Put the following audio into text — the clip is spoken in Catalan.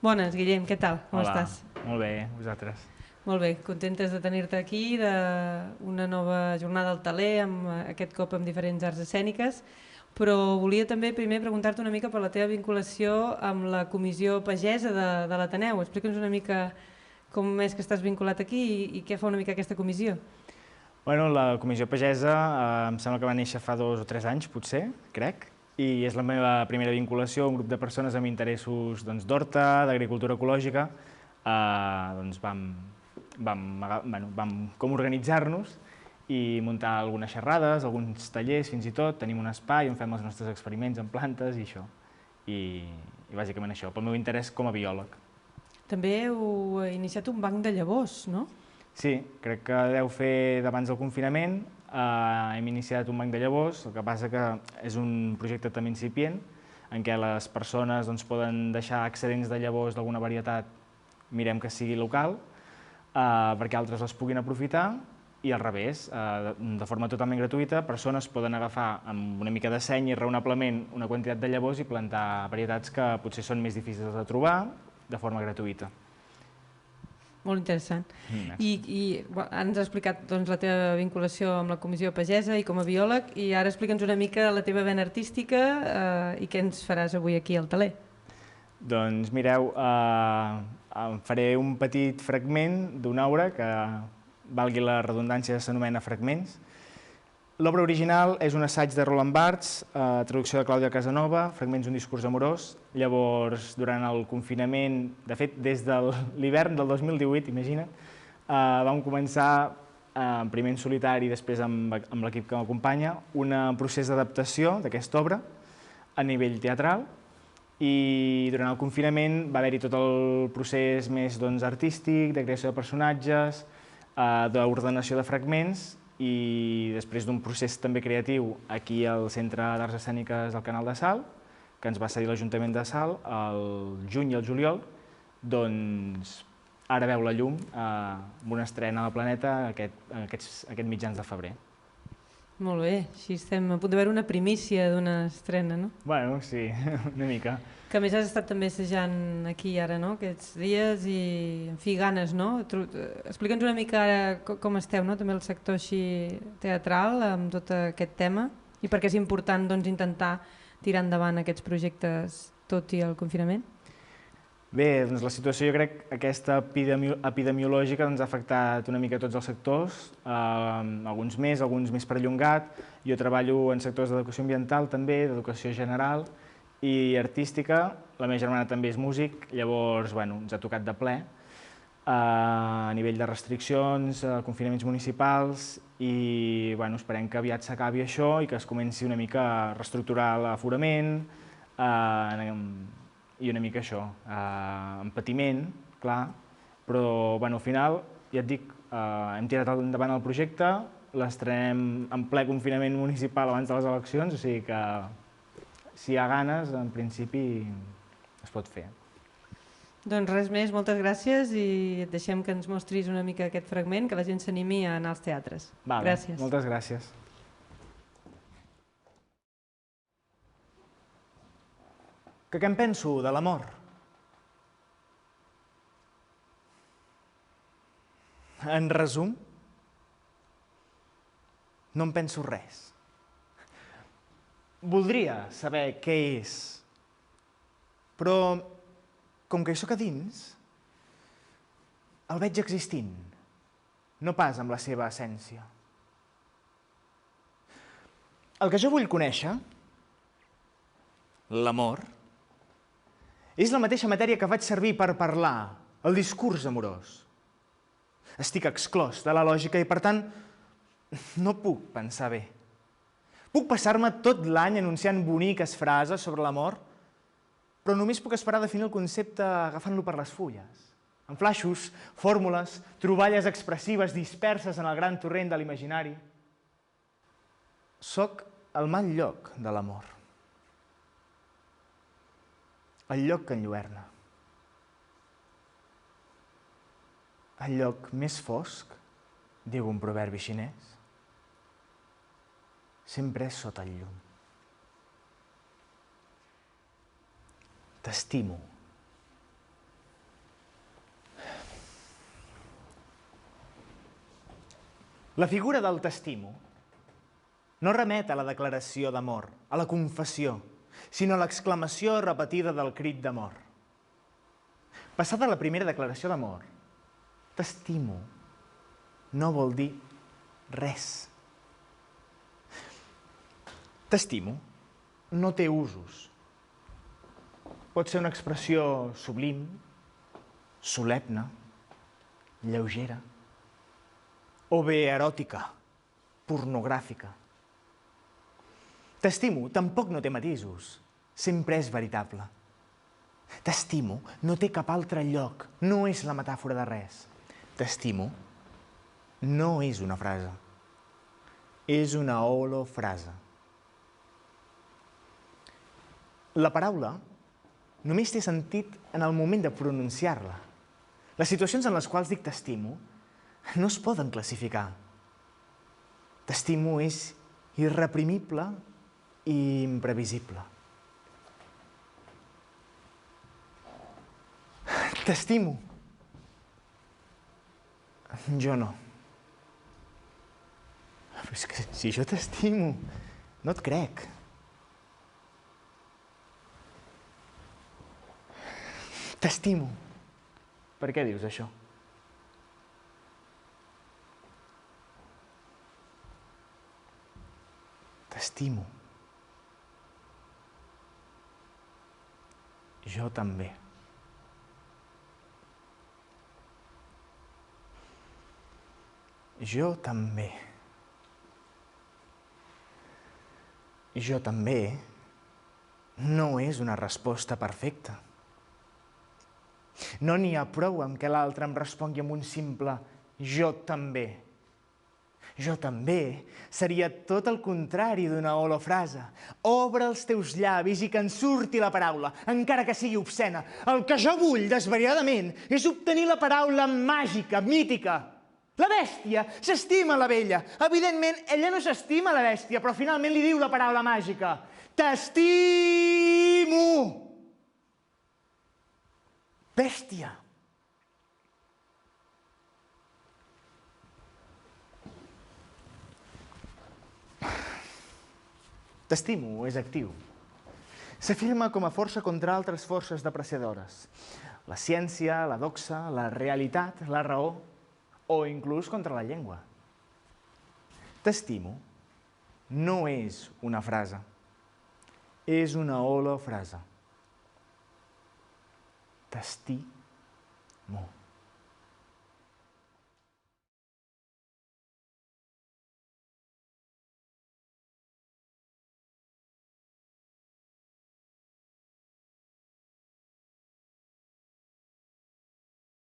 Bones, Guillem, què tal? Com Hola, estàs? molt bé, vosaltres? Molt bé, contentes de tenir-te aquí, d'una nova jornada al Taler, aquest cop amb diferents arts escèniques, però volia també primer preguntar-te una mica per la teva vinculació amb la comissió pagesa de l'Ateneu. Explica'ns una mica com és que estàs vinculat aquí i què fa una mica aquesta comissió. Bueno, la Comissió Pagesa em sembla que va néixer fa 2 o 3 anys, potser, crec, i és la meva primera vinculació a un grup de persones amb interessos d'horta, d'agricultura ecològica. Vam com organitzar-nos i muntar algunes xerrades, alguns tallers fins i tot, tenim un espai on fem els nostres experiments en plantes i això. I bàsicament això, pel meu interès com a biòleg. També heu iniciat un banc de llavors, no? Sí, crec que deu fer d'abans del confinament. Hem iniciat un banc de llavors, el que passa que és un projecte també incipient, en què les persones poden deixar excedents de llavors d'alguna varietat, mirem que sigui local, perquè altres les puguin aprofitar, i al revés, de forma totalment gratuïta, persones poden agafar amb una mica de seny i raonablement una quantitat de llavors i plantar varietats que potser són més difícils de trobar de forma gratuïta. Molt interessant. Ens has explicat la teva vinculació amb la Comissió Pagesa i com a biòleg, i ara explica'ns una mica la teva vena artística i què ens faràs avui aquí al Taler. Doncs mireu, faré un petit fragment d'una obra que, valgui la redundància, s'anomena Fragments. L'obra original és un assaig de Roland Barthes, traducció de Clàudia Casanova, Fragments d'un discurs amorós. Llavors, durant el confinament, de fet, des de l'hivern del 2018, imagina't, vam començar, primer en solitari i després amb l'equip que m'acompanya, un procés d'adaptació d'aquesta obra a nivell teatral, i durant el confinament va haver-hi tot el procés més artístic, de creació de personatges, d'ordenació de fragments, i després d'un procés també creatiu aquí al Centre d'Arts Escèniques del Canal de Salt, que ens va cedir l'Ajuntament de Salt el juny i el juliol, doncs ara veu la llum amb una estrena a la Planeta aquest mitjans de febrer. Molt bé, així estem a punt de veure una primícia d'una estrena, no? Bueno, sí, una mica. Que a més has estat també assajant aquí ara, no?, aquests dies, i en fi, ganes, no? Explica'ns una mica ara com esteu, no?, també el sector així teatral amb tot aquest tema, i per què és important intentar tirar endavant aquests projectes tot i el confinament. Bé, doncs la situació, jo crec, aquesta epidemiològica ha afectat una mica tots els sectors, alguns més perllongat. Jo treballo en sectors d'educació ambiental també, d'educació general i artística. La meva germana també és músic, llavors ens ha tocat de ple a nivell de restriccions, confinaments municipals, i esperem que aviat s'acabi això i que es comenci una mica a reestructurar l'aforament, i una mica això, amb patiment, clar, però al final, ja et dic, hem tirat endavant el projecte, l'estrenem en ple confinament municipal abans de les eleccions, o sigui que si hi ha ganes, en principi es pot fer. Doncs res més, moltes gràcies, i et deixem que ens mostris una mica aquest fragment, que la gent s'animi a anar als teatres. Gràcies. Moltes gràcies. Que què en penso de l'amor? En resum, no en penso res. Voldria saber què és, però com que hi soc a dins, el veig existint, no pas amb la seva essència. El que jo vull conèixer, l'amor, és la mateixa matèria que faig servir per parlar, el discurs amorós. Estic exclòs de la lògica i, per tant, no puc pensar bé. Puc passar-me tot l'any anunciant boniques frases sobre l'amor, però només puc esperar a definir el concepte agafant-lo per les fulles. En flaixos, fórmules, troballes expressives disperses en el gran torrent de l'imaginari. Soc el mal lloc de l'amor. El lloc que enlluerna. El lloc més fosc, diu un proverbi xinès, sempre és sota el llum. T'estimo, La figura del t'estimo no remet a la declaració d'amor, a la confessió, sinó a l'exclamació repetida del crit d'amor. Passada la primera declaració d'amor, t'estimo no vol dir res. T'estimo no té usos. Pot ser una expressió sublim, solemne, lleugera, o bé eròtica, pornogràfica. T'estimo tampoc no té matisos, sempre és veritable. T'estimo no té cap altre lloc, no és la metàfora de res. T'estimo no és una frase, és una holofrase. La paraula només té sentit en el moment de pronunciar-la. Les situacions en les quals dic t'estimo no es poden classificar. T'estimo és irreprimible i imprevisible. T'estimo. Jo no. Però és que si jo t'estimo, no et crec. T'estimo. Per què dius això? T'estimo. Jo també. Jo també. Jo també no és una resposta perfecta. No n'hi ha prou amb que l'altre em respongui amb un simple jo també. Jo també seria tot el contrari d'una holofrase. Obre els teus llavis i que en surti la paraula, encara que sigui obscena. El que jo vull, desvariadament, és obtenir la paraula màgica, mítica. La bèstia s'estima la vella. Evidentment, ella no s'estima la bèstia, però finalment li diu la paraula màgica. T'estimo! Bèstia. T'estimo és actiu. S'afirma com a força contra altres forces depreciadores. La ciència, la doxa, la realitat, la raó o inclús contra la llengua. T'estimo no és una frase, és una holofrase. T'estimo.